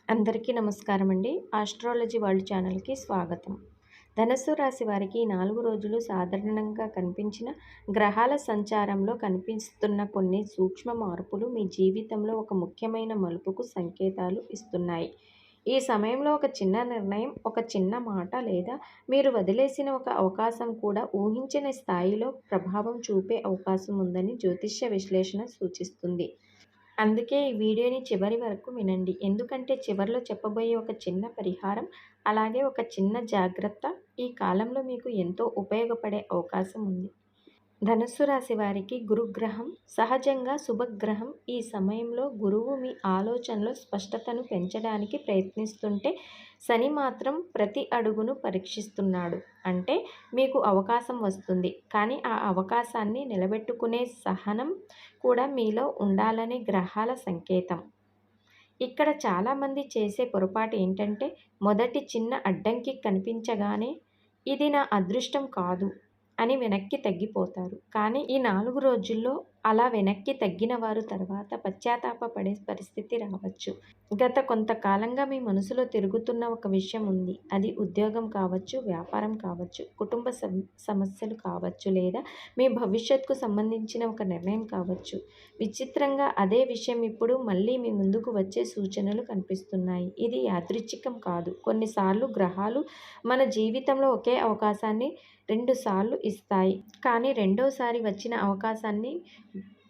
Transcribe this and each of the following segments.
అందరికీ నమస్కారం అండి. ఆస్ట్రాలజీ వరల్డ్ ఛానల్‌కి స్వాగతం. ధనుస్సు రాశి వారికి 4 రోజులు సాధారణంగా కనిపించిన గ్రహాల సంచారంలో కనిపిస్తున్న కొన్ని సూక్ష్మ మార్పులు మీ జీవితంలో ఒక ముఖ్యమైన మలుపుకు సంకేతాలు ఇస్తున్నాయి. ఈ సమయంలో ఒక చిన్న నిర్ణయం, ఒక చిన్న మాట లేదా మీరు వదిలేసిన ఒక అవకాశం కూడా ఊహించని స్థాయిలో ప్రభావం చూపే అవకాశం ఉందని జ్యోతిష్య విశ్లేషణ సూచిస్తుంది. అందుకే ఈ వీడియోని చివరి వరకు వినండి. ఎందుకంటే చివర్లో చెప్పబోయే ఒక చిన్న పరిహారం, అలాగే ఒక చిన్న జాగ్రత్త ఈ కాలంలో మీకు ఎంతో ఉపయోగపడే అవకాశం ఉంది. ధనుస్సు రాశి వారికి గురుగ్రహం సహజంగా శుభగ్రహం. ఈ సమయంలో గురువు మీ ఆలోచనలో స్పష్టతను పెంచడానికి ప్రయత్నిస్తుంటే, శని మాత్రం ప్రతి అడుగును పరీక్షిస్తున్నాడు. అంటే మీకు అవకాశం వస్తుంది, కానీ ఆ అవకాశాన్ని నిలబెట్టుకునే సహనం కూడా మీలో ఉండాలనే గ్రహాల సంకేతం. ఇక్కడ చాలామంది చేసే పొరపాటు ఏంటంటే, మొదటి చిన్న అడ్డంకి కనిపించగానే ఇది నా అదృష్టం కాదు అని వెనక్కి తగ్గిపోతారు. కానీ ఈ 4 రోజుల్లో అలా వెనక్కి తగ్గిన వారు తర్వాత పశ్చాత్తాప పడే పరిస్థితి రావచ్చు. గత కొంతకాలంగా మీ మనసులో తిరుగుతున్న ఒక విషయం ఉంది. అది ఉద్యోగం కావచ్చు, వ్యాపారం కావచ్చు, కుటుంబ సమస్యలు కావచ్చు, లేదా మీ భవిష్యత్తుకు సంబంధించిన ఒక నిర్ణయం కావచ్చు. విచిత్రంగా అదే విషయం ఇప్పుడు మళ్ళీ మీ ముందుకు వచ్చే సూచనలు కనిపిస్తున్నాయి. ఇది యాదృచ్ఛికం కాదు. కొన్నిసార్లు గ్రహాలు మన జీవితంలో ఒకే అవకాశాన్ని 2 సార్లు ఇస్తాయి. కానీ రెండోసారి వచ్చిన అవకాశాన్ని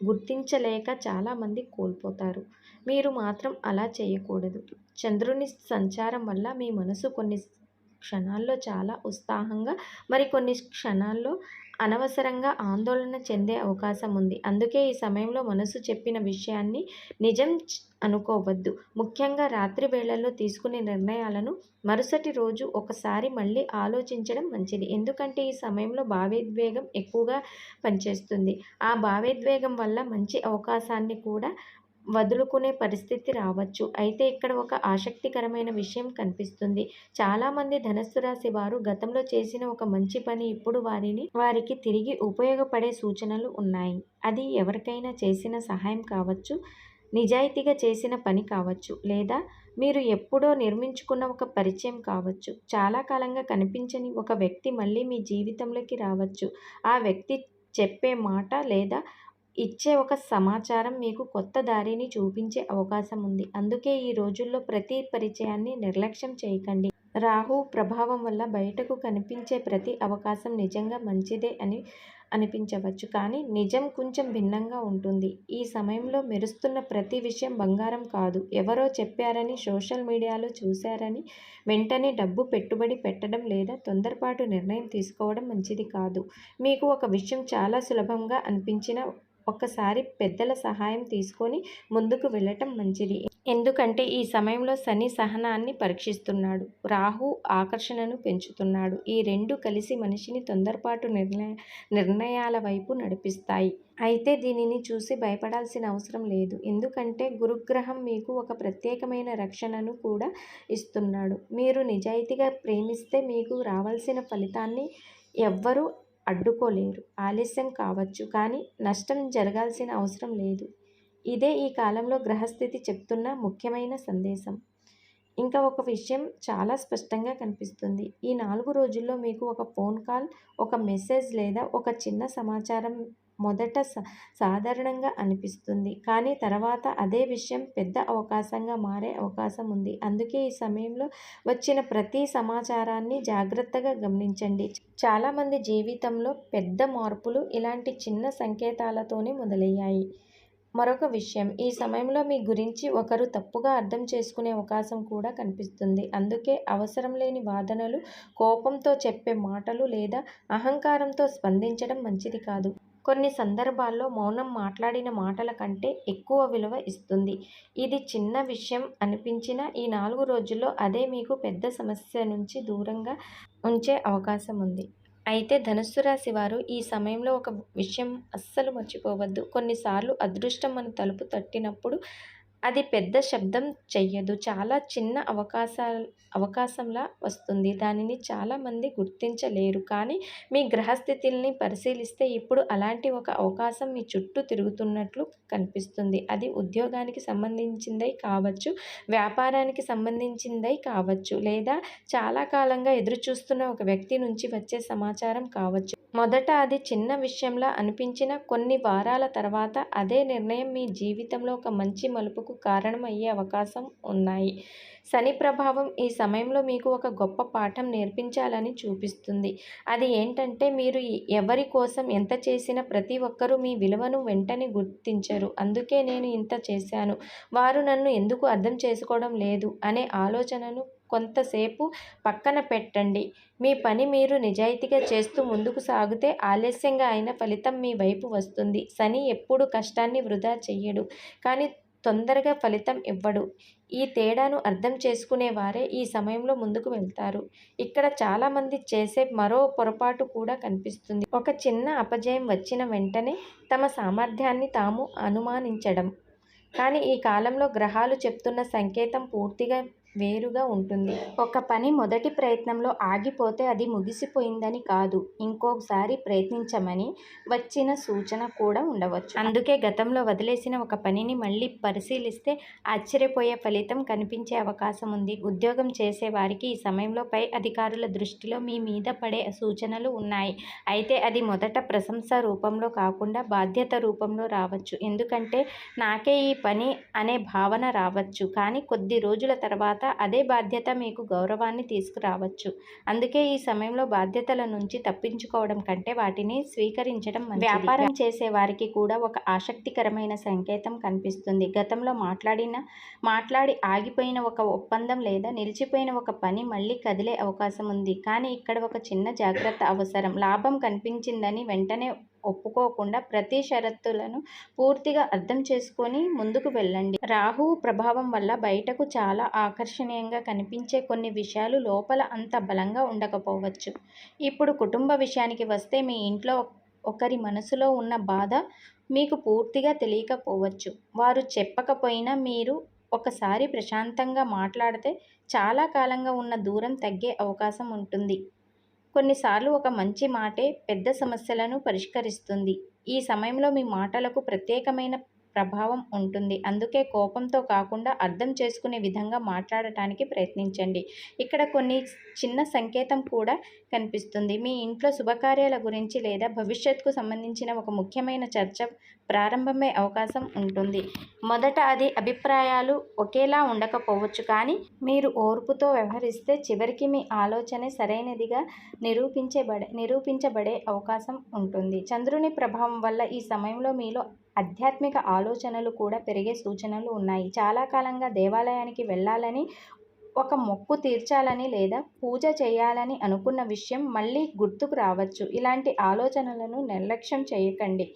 గుర్తించలేక చాలామంది కోల్పోతారు. మీరు మాత్రం అలా చేయకూడదు. చంద్రుని సంచారం వల్ల మీ మనసు కొన్ని క్షణాల్లో చాలా ఉత్సాహంగా, మరికొన్ని క్షణాల్లో అనవసరంగా ఆందోళన చెందే అవకాశం ఉంది. అందుకే ఈ సమయంలో మనసు చెప్పిన విషయాన్ని నిజం అనుకోవద్దు. ముఖ్యంగా రాత్రి వేళల్లో తీసుకునే నిర్ణయాలను మరుసటి రోజు ఒకసారి మళ్ళీ ఆలోచించడం మంచిది. ఎందుకంటే ఈ సమయంలో భావోద్వేగం ఎక్కువగా పనిచేస్తుంది. ఆ భావోద్వేగం వల్ల మంచి అవకాశాన్ని కూడా వదులుకునే పరిస్థితి రావచ్చు. అయితే ఇక్కడ ఒక ఆసక్తికరమైన విషయం కనిపిస్తుంది. చాలామంది ధనుస్సు రాశి వారు గతంలో చేసిన ఒక మంచి పని ఇప్పుడు వారికి తిరిగి ఉపయోగపడే సూచనలు ఉన్నాయి. అది ఎవరికైనా చేసిన సహాయం కావచ్చు, నిజాయితీగా చేసిన పని కావచ్చు, లేదా మీరు ఎప్పుడో నిర్మించుకున్న ఒక పరిచయం కావచ్చు. చాలా కాలంగా కనిపించని ఒక వ్యక్తి మళ్ళీ మీ జీవితంలోకి రావచ్చు. ఆ వ్యక్తి చెప్పే మాట లేదా ఇచ్చే ఒక సమాచారం మీకు కొత్త దారిని చూపించే అవకాశం ఉంది. అందుకే ఈ రోజుల్లో ప్రతి పరిచయాన్ని నిర్లక్ష్యం చేయకండి. రాహు ప్రభావం వల్ల బయటకు కనిపించే ప్రతి అవకాశం నిజంగా మంచిదే అని అనిపించవచ్చు, కానీ నిజం కొంచెం భిన్నంగా ఉంటుంది. ఈ సమయంలో మెరుస్తున్న ప్రతి విషయం బంగారం కాదు. ఎవరో చెప్పారని, సోషల్ మీడియాలో చూశారని వెంటనే డబ్బు పెట్టుబడి పెట్టడం లేదా తొందరపాటు నిర్ణయం తీసుకోవడం మంచిది కాదు. మీకు ఒక విషయం చాలా సులభంగా అనిపించిన ఒక్కసారి పెద్దల సహాయం తీసుకొని ముందుకు వెళ్ళటం మంచిది. ఎందుకంటే ఈ సమయంలో శని సహనాన్ని పరీక్షిస్తున్నాడు, రాహు ఆకర్షణను పెంచుతున్నాడు. ఈ రెండు కలిసి మనిషిని తొందరపాటు నిర్ణయాల వైపు నడిపిస్తాయి. అయితే దీనిని చూసి భయపడాల్సిన అవసరం లేదు. ఎందుకంటే గురుగ్రహం మీకు ఒక ప్రత్యేకమైన రక్షణను కూడా ఇస్తున్నాడు. మీరు నిజాయితీగా ప్రేమిస్తే మీకు రావాల్సిన ఫలితాన్ని ఎవ్వరూ అడ్డుకోలేరు. ఆలస్యం కావచ్చు, కానీ నష్టం జరగాల్సిన అవసరం లేదు. ఇదే ఈ కాలంలో గ్రహస్థితి చెప్తున్న ముఖ్యమైన సందేశం. ఇంకా ఒక విషయం చాలా స్పష్టంగా కనిపిస్తుంది. ఈ 4 రోజుల్లో మీకు ఒక ఫోన్ కాల్, ఒక మెసేజ్ లేదా ఒక చిన్న సమాచారం మొదట సాధారణంగా అనిపిస్తుంది, కానీ తర్వాత అదే విషయం పెద్ద అవకాశంగా మారే అవకాశం ఉంది. అందుకే ఈ సమయంలో వచ్చిన ప్రతి సమాచారాన్ని జాగ్రత్తగా గమనించండి. చాలామంది జీవితంలో పెద్ద మార్పులు ఇలాంటి చిన్న సంకేతాలతోనే మొదలయ్యాయి. మరొక విషయం, ఈ సమయంలో మీ గురించి ఒకరు తప్పుగా అర్థం చేసుకునే అవకాశం కూడా కనిపిస్తుంది. అందుకే అవసరం లేని వాదనలు, కోపంతో చెప్పే మాటలు లేదా అహంకారంతో స్పందించడం మంచిది కాదు. కొన్ని సందర్భాల్లో మౌనం మాట్లాడిన మాటల కంటే ఎక్కువ విలువ ఇస్తుంది. ఇది చిన్న విషయం అనిపించినా ఈ 4 రోజుల్లో అదే మీకు పెద్ద సమస్య నుంచి దూరంగా ఉంచే అవకాశం ఉంది. అయితే ధనుస్సు రాశి వారు ఈ సమయంలో ఒక విషయం అస్సలు మర్చిపోవద్దు. కొన్నిసార్లు అదృష్టం మన తలుపు తట్టినప్పుడు అది పెద్ద శబ్దం చెయ్యదు. చాలా చిన్న అవకాశంలా వస్తుంది. దానిని చాలామంది గుర్తించలేరు. కానీ మీ గ్రహస్థితుల్ని పరిశీలిస్తే ఇప్పుడు అలాంటి ఒక అవకాశం మీ చుట్టూ తిరుగుతున్నట్లు కనిపిస్తుంది. అది ఉద్యోగానికి సంబంధించిందై కావచ్చు, వ్యాపారానికి సంబంధించిందై కావచ్చు, లేదా చాలా కాలంగా ఎదురుచూస్తున్న ఒక వ్యక్తి నుంచి వచ్చే సమాచారం కావచ్చు. మొదట అది చిన్న విషయంలా అనిపించినా కొన్ని వారాల తర్వాత అదే నిర్ణయం మీ జీవితంలో ఒక మంచి మలుపుకు కారణమయ్యే అవకాశం ఉన్నాయి. శని ప్రభావం ఈ సమయంలో మీకు ఒక గొప్ప పాఠం నేర్పించాలని చూపిస్తుంది. అది ఏంటంటే మీరు ఎవరి కోసం ఎంత చేసినా ప్రతి ఒక్కరూ మీ విలువను వెంటనే గుర్తించరు. అందుకే నేను ఇంత చేశాను, వారు నన్ను ఎందుకు అర్థం చేసుకోవడం లేదు అనే ఆలోచనను కొంతసేపు పక్కన పెట్టండి. మీ పని మీరు నిజాయితీగా చేస్తూ ముందుకు సాగితే ఆలస్యంగా అయిన ఫలితం మీ వైపు వస్తుంది. శని ఎప్పుడూ కష్టాన్ని వృధా చెయ్యడు, కానీ తొందరగా ఫలితం ఇవ్వడు. ఈ తేడాను అర్థం చేసుకునే వారే ఈ సమయంలో ముందుకు వెళ్తారు. ఇక్కడ చాలామంది చేసే మరో పొరపాటు కూడా కనిపిస్తుంది. ఒక చిన్న అపజయం వచ్చిన వెంటనే తమ సామర్థ్యాన్ని తాము అనుమానించడం. కానీ ఈ కాలంలో గ్రహాలు చెప్తున్న సంకేతం పూర్తిగా వేరుగా ఉంటుంది. ఒక పని మొదటి ప్రయత్నంలో ఆగిపోతే అది ముగిసిపోయిందని కాదు, ఇంకోసారి ప్రయత్నించమని వచ్చిన సూచన కూడా ఉండవచ్చు. అందుకే గతంలో వదిలేసిన ఒక పనిని మళ్ళీ పరిశీలిస్తే ఆశ్చర్యపోయే ఫలితం కనిపించే అవకాశం ఉంది. ఉద్యోగం చేసే వారికి ఈ సమయంలో పై అధికారుల దృష్టిలో మీ మీద పడే సూచనలు ఉన్నాయి. అయితే అది మొదట ప్రశంస రూపంలో కాకుండా బాధ్యత రూపంలో రావచ్చు. ఎందుకంటే నాకే ఈ పని అనే భావన రావచ్చు. కానీ కొద్ది రోజుల తర్వాత అదే బాధ్యత మీకు గౌరవాన్ని తీసుకురావచ్చు. అందుకే ఈ సమయంలో బాధ్యతల నుంచి తప్పించుకోవడం కంటే వాటిని స్వీకరించడం మంచిది. వ్యాపారం చేసే వారికి కూడా ఒక ఆసక్తికరమైన సంకేతం కనిపిస్తుంది. గతంలో మాట్లాడి ఆగిపోయిన ఒక ఒప్పందం లేదా నిలిచిపోయిన ఒక పని మళ్ళీ కదిలే అవకాశం ఉంది. కానీ ఇక్కడ ఒక చిన్న జాగ్రత్త అవసరం. లాభం కనిపించిందని వెంటనే ఒప్పుకోకుండా ప్రతి షరతులను పూర్తిగా అర్థం చేసుకొని ముందుకు వెళ్ళండి. రాహువు ప్రభావం వల్ల బయటకు చాలా ఆకర్షణీయంగా కనిపించే కొన్ని విషయాలు లోపల అంత బలంగా ఉండకపోవచ్చు. ఇప్పుడు కుటుంబ విషయానికి వస్తే మీ ఇంట్లో ఒకరి మనసులో ఉన్న బాధ మీకు పూర్తిగా తెలియకపోవచ్చు. వారు చెప్పకపోయినా మీరు ఒకసారి ప్రశాంతంగా మాట్లాడితే చాలా కాలంగా ఉన్న దూరం తగ్గే అవకాశం ఉంటుంది. కొన్నిసార్లు ఒక మంచి మాటే పెద్ద సమస్యలను పరిష్కరిస్తుంది. ఈ సమయంలో మీ మాటలకు ప్రత్యేకమైన ప్రభావం ఉంటుంది. అందుకే కోపంతో కాకుండా అర్థం చేసుకునే విధంగా మాట్లాడటానికి ప్రయత్నించండి. ఇక్కడ కొన్ని చిన్న సంకేతం కూడా కనిపిస్తుంది. మీ ఇంట్లో శుభకార్యాల గురించి లేదా భవిష్యత్తుకు సంబంధించిన ఒక ముఖ్యమైన చర్చ ప్రారంభమయ్యే అవకాశం ఉంటుంది. మొదట అది అభిప్రాయాలు ఒకేలా ఉండకపోవచ్చు, కానీ మీరు ఓర్పుతో వ్యవహరిస్తే చివరికి మీ ఆలోచనే సరైనదిగా నిరూపించబడే అవకాశం ఉంటుంది. చంద్రుని ప్రభావం వల్ల ఈ సమయంలో మీలో ఆధ్యాత్మిక ఆలోచనలు కూడా పెరిగే సూచనలు ఉన్నాయి. చాలా కాలంగా దేవాలయానికి వెళ్ళాలని, ఒక మొక్కు తీర్చాలని లేదా పూజ చేయాలని అనుకున్న విషయం మళ్ళీ గుర్తుకు రావచ్చు. ఇలాంటి ఆలోచనలను నిర్లక్ష్యం చేయకండి.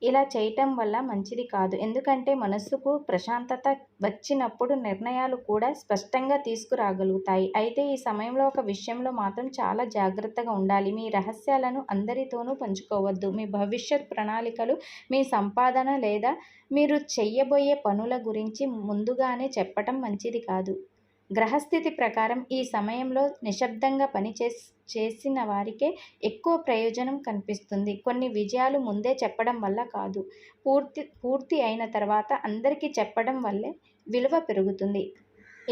ఇలా చేయటం వల్ల మంచిది కాదు. ఎందుకంటే మనస్సుకు ప్రశాంతత వచ్చినప్పుడు నిర్ణయాలు కూడా స్పష్టంగా తీసుకురాగలుగుతాయి. అయితే ఈ సమయంలో ఒక విషయంలో మాత్రం చాలా జాగ్రత్తగా ఉండాలి. మీ రహస్యాలను అందరితోనూ పంచుకోవద్దు. మీ భవిష్యత్ ప్రణాళికలు, మీ సంపాదన లేదా మీరు చెయ్యబోయే పనుల గురించి ముందుగానే చెప్పటం మంచిది కాదు. గ్రహస్థితి ప్రకారం ఈ సమయంలో నిశ్శబ్దంగా చేసిన వారికే ఎక్కువ ప్రయోజనం కనిపిస్తుంది. కొన్ని విజయాలు ముందే చెప్పడం వల్ల కాదు, పూర్తి అయిన తర్వాత అందరికీ చెప్పడం వల్లే విలువ పెరుగుతుంది.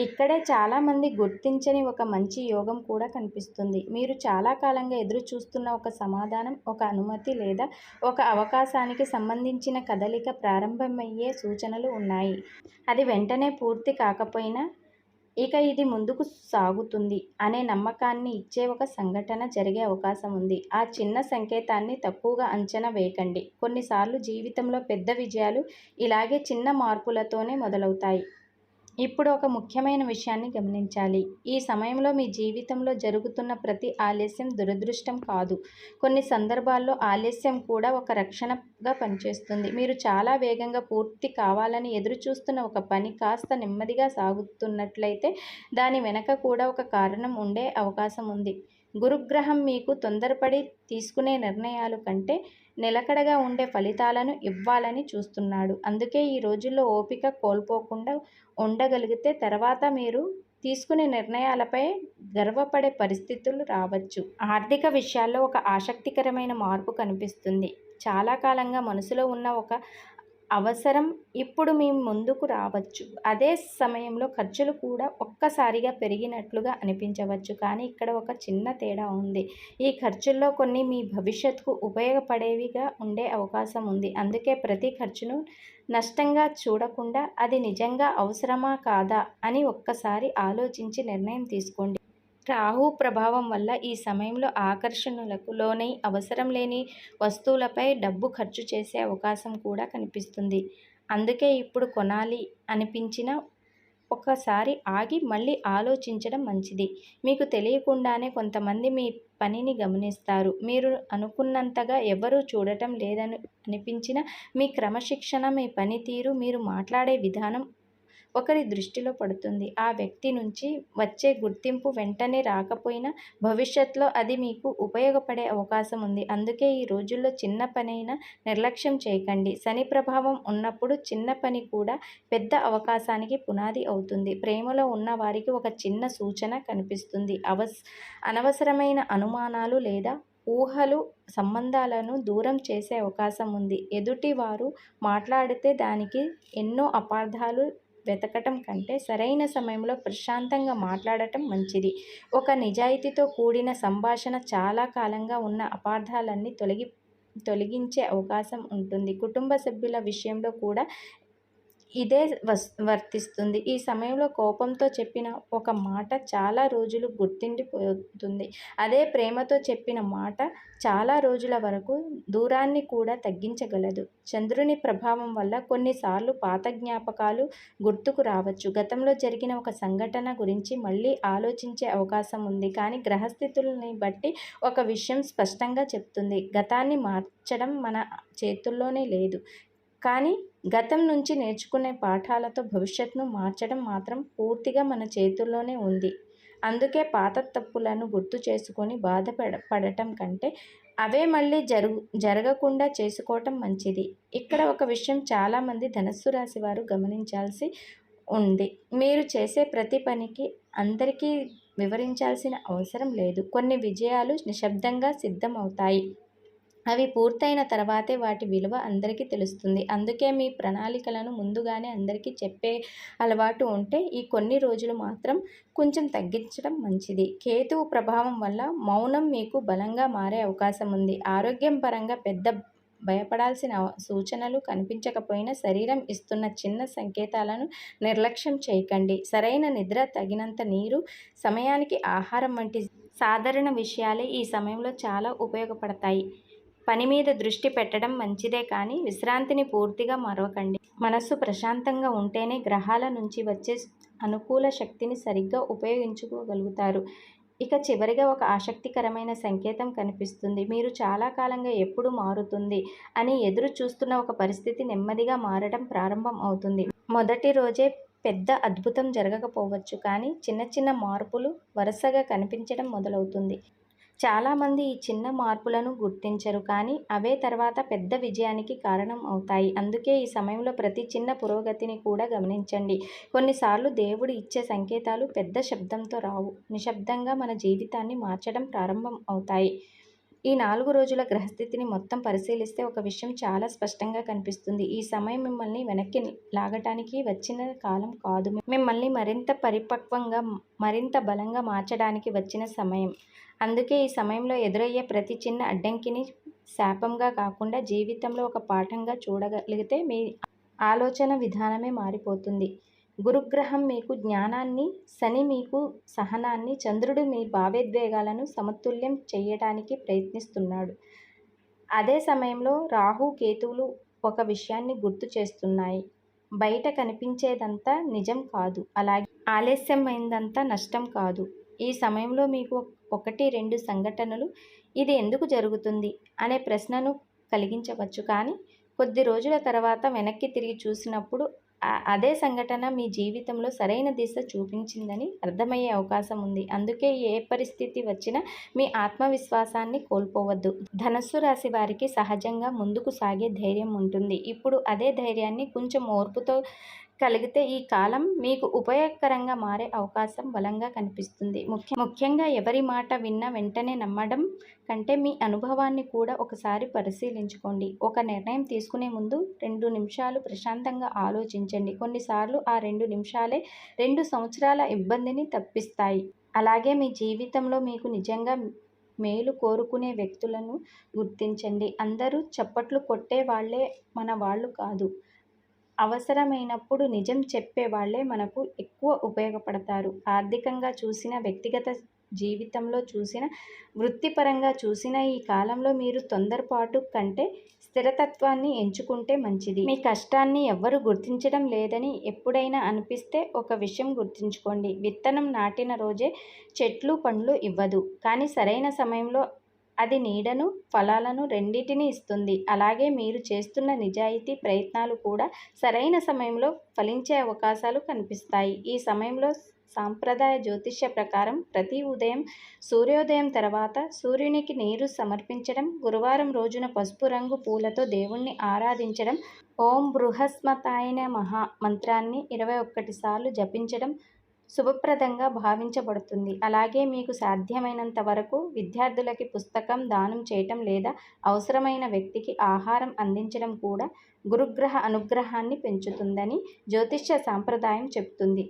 ఇక్కడే చాలామంది గుర్తించని ఒక మంచి యోగం కూడా కనిపిస్తుంది. మీరు చాలా కాలంగా ఎదురు చూస్తున్న ఒక సమాధానం, ఒక అనుమతి లేదా ఒక అవకాశానికి సంబంధించిన కదలిక ప్రారంభమయ్యే సూచనలు ఉన్నాయి. అది వెంటనే పూర్తి కాకపోయినా ఇక ఇది ముందుకు సాగుతుంది అనే నమ్మకాన్ని ఇచ్చే ఒక సంఘటన జరిగే అవకాశం ఉంది. ఆ చిన్న సంకేతాన్ని తక్కువగా అంచనా వేయకండి. కొన్నిసార్లు జీవితంలో పెద్ద విజయాలు ఇలాగే చిన్న మార్పులతోనే మొదలవుతాయి. ఇప్పుడు ఒక ముఖ్యమైన విషయాన్ని గమనించాలి. ఈ సమయంలో మీ జీవితంలో జరుగుతున్న ప్రతి ఆలస్యం దురదృష్టం కాదు. కొన్ని సందర్భాల్లో ఆలస్యం కూడా ఒక రక్షణగా పనిచేస్తుంది. మీరు చాలా వేగంగా పూర్తి కావాలని ఎదురుచూస్తున్న ఒక పని కాస్త నెమ్మదిగా సాగుతున్నట్లయితే దాని వెనక కూడా ఒక కారణం ఉండే అవకాశం ఉంది. గురుగ్రహం మీకు తొందరపడి తీసుకునే నిర్ణయాల కంటే నిలకడగా ఉండే ఫలితాలను ఇవ్వాలని చూస్తున్నాడు. అందుకే ఈ రోజుల్లో ఓపిక కోల్పోకుండా ఉండగలిగితే తర్వాత మీరు తీసుకునే నిర్ణయాలపై గర్వపడే పరిస్థితులు రావచ్చు. ఆర్థిక విషయాల్లో ఒక ఆసక్తికరమైన మార్పు కనిపిస్తుంది. చాలా కాలంగా మనసులో ఉన్న ఒక అవసరం ఇప్పుడు మీ ముందుకు రావచ్చు. అదే సమయంలో ఖర్చులు కూడా ఒక్కసారిగా పెరిగినట్లుగా అనిపించవచ్చు. కానీ ఇక్కడ ఒక చిన్న తేడా ఉంది. ఈ ఖర్చుల్లో కొన్ని మీ భవిష్యత్తుకు ఉపయోగపడేవిగా ఉండే అవకాశం ఉంది. అందుకే ప్రతి ఖర్చును నష్టంగా చూడకుండా అది నిజంగా అవసరమా కాదా అని ఒక్కసారి ఆలోచించి నిర్ణయం తీసుకోండి. రాహు ప్రభావం వల్ల ఈ సమయంలో ఆకర్షణలకు లోనై అవసరం లేని వస్తువులపై డబ్బు ఖర్చు చేసే అవకాశం కూడా కనిపిస్తుంది. అందుకే ఇప్పుడు కొనాలి అనిపించినా ఒకసారి ఆగి మళ్ళీ ఆలోచించడం మంచిది. మీకు తెలియకుండానే కొంతమంది మీ పనిని గమనిస్తారు. మీరు అనుకున్నంతగా ఎవరూ చూడటం లేదని అనిపించినా మీ క్రమశిక్షణ, మీ పనితీరు, మీరు మాట్లాడే విధానం ఒకరి దృష్టిలో పడుతుంది. ఆ వ్యక్తి నుంచి వచ్చే గుర్తింపు వెంటనే రాకపోయినా భవిష్యత్తులో అది మీకు ఉపయోగపడే అవకాశం ఉంది. అందుకే ఈ రోజుల్లో చిన్న పనైనా నిర్లక్ష్యం చేయకండి. శని ప్రభావం ఉన్నప్పుడు చిన్న పని కూడా పెద్ద అవకాశానికి పునాది అవుతుంది. ప్రేమలో ఉన్న వారికి ఒక చిన్న సూచన కనిపిస్తుంది. అనవసరమైన అనుమానాలు లేదా ఊహలు సంబంధాలను దూరం చేసే అవకాశం ఉంది. ఎదుటి వారు మాట్లాడితే దానికి ఎన్నో అపార్థాలు వెతకటం కంటే సరైన సమయంలో ప్రశాంతంగా మాట్లాడటం మంచిది. ఒక నిజాయితీతో కూడిన సంభాషణ చాలా కాలంగా ఉన్న అపార్థాలన్నీ తొలగించే అవకాశం ఉంటుంది. కుటుంబ సభ్యుల విషయంలో కూడా ఇదే వర్తిస్తుంది. ఈ సమయంలో కోపంతో చెప్పిన ఒక మాట చాలా రోజులు గుర్తుండిపోతుంది. అదే ప్రేమతో చెప్పిన మాట చాలా రోజుల వరకు దూరాన్ని కూడా తగ్గించగలదు. చంద్రుని ప్రభావం వల్ల కొన్నిసార్లు పాత జ్ఞాపకాలు గుర్తుకు రావచ్చు. గతంలో జరిగిన ఒక సంఘటన గురించి మళ్ళీ ఆలోచించే అవకాశం ఉంది. కానీ గ్రహస్థితుల్ని బట్టి ఒక విషయం స్పష్టంగా చెప్తుంది. గతాన్ని మార్చడం మన చేతుల్లోనే లేదు. కానీ గతం నుంచి నేర్చుకునే పాఠాలతో భవిష్యత్తును మార్చడం మాత్రం పూర్తిగా మన చేతుల్లోనే ఉంది. అందుకే పాత తప్పులను గుర్తు చేసుకొని బాధపడటం కంటే అవే మళ్ళీ జరగకుండా చేసుకోవటం మంచిది. ఇక్కడ ఒక విషయం చాలామంది ధనస్సు రాశి వారు గమనించాల్సి ఉంది. మీరు చేసే ప్రతి పనికి అందరికీ వివరించాల్సిన అవసరం లేదు. కొన్ని విజయాలు నిశ్శబ్దంగా సిద్ధమవుతాయి. అవి పూర్తయిన తర్వాతే వాటి విలువ అందరికీ తెలుస్తుంది. అందుకే మీ ప్రణాళికలను ముందుగానే అందరికీ చెప్పే అలవాటు ఉంటే ఈ కొన్ని రోజులు మాత్రం కొంచెం తగ్గించడం మంచిది. కేతువు ప్రభావం వల్ల మౌనం మీకు బలంగా మారే అవకాశం ఉంది. ఆరోగ్యం పరంగా పెద్ద భయపడాల్సిన సూచనలు కనిపించకపోయినా శరీరం ఇస్తున్న చిన్న సంకేతాలను నిర్లక్ష్యం చేయకండి. సరైన నిద్ర, తగినంత నీరు, సమయానికి ఆహారం వంటి సాధారణ విషయాలే ఈ సమయంలో చాలా ఉపయోగపడతాయి. పని మీద దృష్టి పెట్టడం మంచిదే కానీ విశ్రాంతిని పూర్తిగా మరవకండి. మనస్సు ప్రశాంతంగా ఉంటేనే గ్రహాల నుంచి వచ్చే అనుకూల శక్తిని సరిగ్గా ఉపయోగించుకోగలుగుతారు. ఇక చివరిగా ఒక ఆసక్తికరమైన సంకేతం కనిపిస్తుంది. మీరు చాలా కాలంగా ఎప్పుడు మారుతుంది అని ఎదురు చూస్తున్న ఒక పరిస్థితి నెమ్మదిగా మారడం ప్రారంభం అవుతుంది. మొదటి రోజే పెద్ద అద్భుతం జరగకపోవచ్చు, కానీ చిన్న చిన్న మార్పులు వరుసగా కనిపించడం మొదలవుతుంది. చాలామంది ఈ చిన్న మార్పులను గుర్తించరు, కానీ అవే తర్వాత పెద్ద విజయానికి కారణం అవుతాయి. అందుకే ఈ సమయంలో ప్రతి చిన్న పురోగతిని కూడా గమనించండి. కొన్నిసార్లు దేవుడు ఇచ్చే సంకేతాలు పెద్ద శబ్దంతో రావు, నిశ్శబ్దంగా మన జీవితాన్ని మార్చడం ప్రారంభం అవుతాయి. ఈ 4 రోజుల గ్రహస్థితిని మొత్తం పరిశీలిస్తే ఒక విషయం చాలా స్పష్టంగా కనిపిస్తుంది. ఈ సమయం మిమ్మల్ని వెనక్కి లాగటానికి వచ్చిన కాలం కాదు. మిమ్మల్ని మరింత పరిపక్వంగా, మరింత బలంగా మార్చడానికి వచ్చిన సమయం. అందుకే ఈ సమయంలో ఎదురయ్యే ప్రతి చిన్న అడ్డంకిని శాపంగా కాకుండా జీవితంలో ఒక పాఠంగా చూడగలిగితే మీ ఆలోచన విధానమే మారిపోతుంది. గురుగ్రహం మీకు జ్ఞానాన్ని, శని మీకు సహనాన్ని, చంద్రుడు మీ భావోద్వేగాలను సమతుల్యం చేయడానికి ప్రయత్నిస్తున్నాడు. అదే సమయంలో రాహు, కేతువులు ఒక విషయాన్ని గుర్తు చేస్తున్నాయి. బయట కనిపించేదంతా నిజం కాదు, అలాగే ఆలస్యమైందంతా నష్టం కాదు. ఈ సమయంలో మీకు 1-2 సంఘటనలు ఇది ఎందుకు జరుగుతుంది అనే ప్రశ్నను కలిగించవచ్చు, కానీ కొద్ది రోజుల తర్వాత వెనక్కి తిరిగి చూసినప్పుడు అదే సంఘటన మీ జీవితంలో సరైన దిశ చూపించిందని అర్థమయ్యే అవకాశం ఉంది. అందుకే ఏ పరిస్థితి వచ్చినా మీ ఆత్మవిశ్వాసాన్ని కోల్పోవద్దు. ధనస్సు రాశి వారికి సహజంగా ముందుకు సాగే ధైర్యం ఉంటుంది. ఇప్పుడు అదే ధైర్యాన్ని కొంచెం ఓర్పుతో కలిగితే ఈ కాలం మీకు ఉపయోగకరంగా మారే అవకాశం బలంగా కనిపిస్తుంది. ముఖ్యంగా ఎవరి మాట విన్నా వెంటనే నమ్మడం కంటే మీ అనుభవాన్ని కూడా ఒకసారి పరిశీలించుకోండి. ఒక నిర్ణయం తీసుకునే ముందు 2 నిమిషాలు ప్రశాంతంగా ఆలోచించండి. కొన్నిసార్లు ఆ 2 నిమిషాలే 2 సంవత్సరాల ఇబ్బందిని తప్పిస్తాయి. అలాగే మీ జీవితంలో మీకు నిజంగా మేలు కోరుకునే వ్యక్తులను గుర్తించండి. అందరూ చప్పట్లు కొట్టే వాళ్ళే మన వాళ్ళు కాదు. అవసరమైనప్పుడు నిజం చెప్పే వాళ్ళే మనకు ఎక్కువ ఉపయోగపడతారు. ఆర్థికంగా చూసినా, వ్యక్తిగత జీవితంలో చూసినా, వృత్తిపరంగా చూసినా ఈ కాలంలో మీరు తొందరపాటు కంటే స్థిరతత్వాన్ని ఎంచుకుంటే మంచిది. మీ కష్టాన్ని ఎవ్వరూ గుర్తించడం లేదని ఎప్పుడైనా అనిపిస్తే ఒక విషయం గుర్తుంచుకోండి. విత్తనం నాటిన రోజే చెట్లు పండ్లు ఇవ్వదు. కానీ సరైన సమయంలో అది నీడను, ఫలాలను రెండింటినీ ఇస్తుంది. అలాగే మీరు చేస్తున్న నిజాయితీ ప్రయత్నాలు కూడా సరైన సమయంలో ఫలించే అవకాశాలు కనిపిస్తాయి. ఈ సమయంలో సాంప్రదాయ జ్యోతిష్య ప్రకారం ప్రతి ఉదయం సూర్యోదయం తర్వాత సూర్యునికి నీరు సమర్పించడం, గురువారం రోజున పసుపు రంగు పూలతో దేవుణ్ణి ఆరాధించడం, ఓం బృహస్పతాయ నమః మంత్రాన్ని 21 సార్లు జపించడం శుభప్రదంగా భావించబడుతుంది. అలాగే మీకు సాధ్యమైనంత వరకు విద్యార్థులకి పుస్తకం దానం చేయటం లేదా అవసరమైన వ్యక్తికి ఆహారం అందించడం కూడా గురుగ్రహ అనుగ్రహాన్ని పెంచుతుందని జ్యోతిష్య సాంప్రదాయం చెబుతుంది.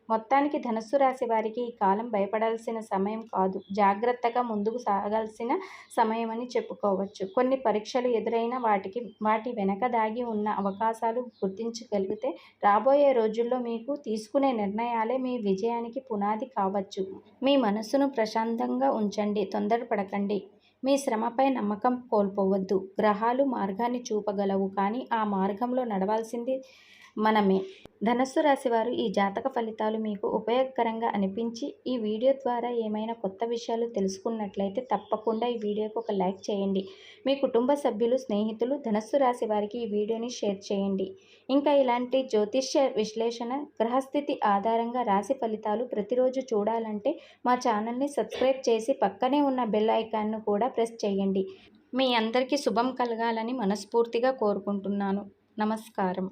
మొత్తానికి ధనుస్సు రాశి వారికి ఈ కాలం భయపడాల్సిన సమయం కాదు, జాగ్రత్తగా ముందుకు సాగాల్సిన సమయమని చెప్పుకోవచ్చు. కొన్ని పరీక్షలు ఎదురైనా వాటి వెనక దాగి ఉన్న అవకాశాలు గుర్తించగలిగితే రాబోయే రోజుల్లో మీకు తీసుకునే నిర్ణయాలే మీ విజయానికి పునాది కావచ్చు. మీ మనసును ప్రశాంతంగా ఉంచండి, తొందరపడకండి. మీ శ్రమపై నమ్మకం కోల్పోవద్దు. గ్రహాలు మార్గాన్ని చూపగలవు, కానీ ఆ మార్గంలో నడవాల్సింది మనమే. ధనుస్సు రాశి వారు ఈ జాతక ఫలితాలు మీకు ఉపయోగకరంగా అనిపించి ఈ వీడియో ద్వారా ఏమైనా కొత్త విషయాలు తెలుసుకున్నట్లయితే తప్పకుండా ఈ వీడియోకి ఒక లైక్ చేయండి. మీ కుటుంబ సభ్యులు, స్నేహితులు ధనుస్సు రాశి వారికి ఈ వీడియోని షేర్ చేయండి. ఇంకా ఇలాంటి జ్యోతిష్య విశ్లేషణ, గ్రహస్థితి ఆధారంగా రాశి ఫలితాలు ప్రతిరోజు చూడాలంటే మా ఛానల్ని సబ్స్క్రైబ్ చేసి పక్కనే ఉన్న బెల్ ఐకాన్ను కూడా ప్రెస్ చేయండి. మీ అందరికీ శుభం కలగాలని మనస్ఫూర్తిగా కోరుకుంటున్నాను. నమస్కారం.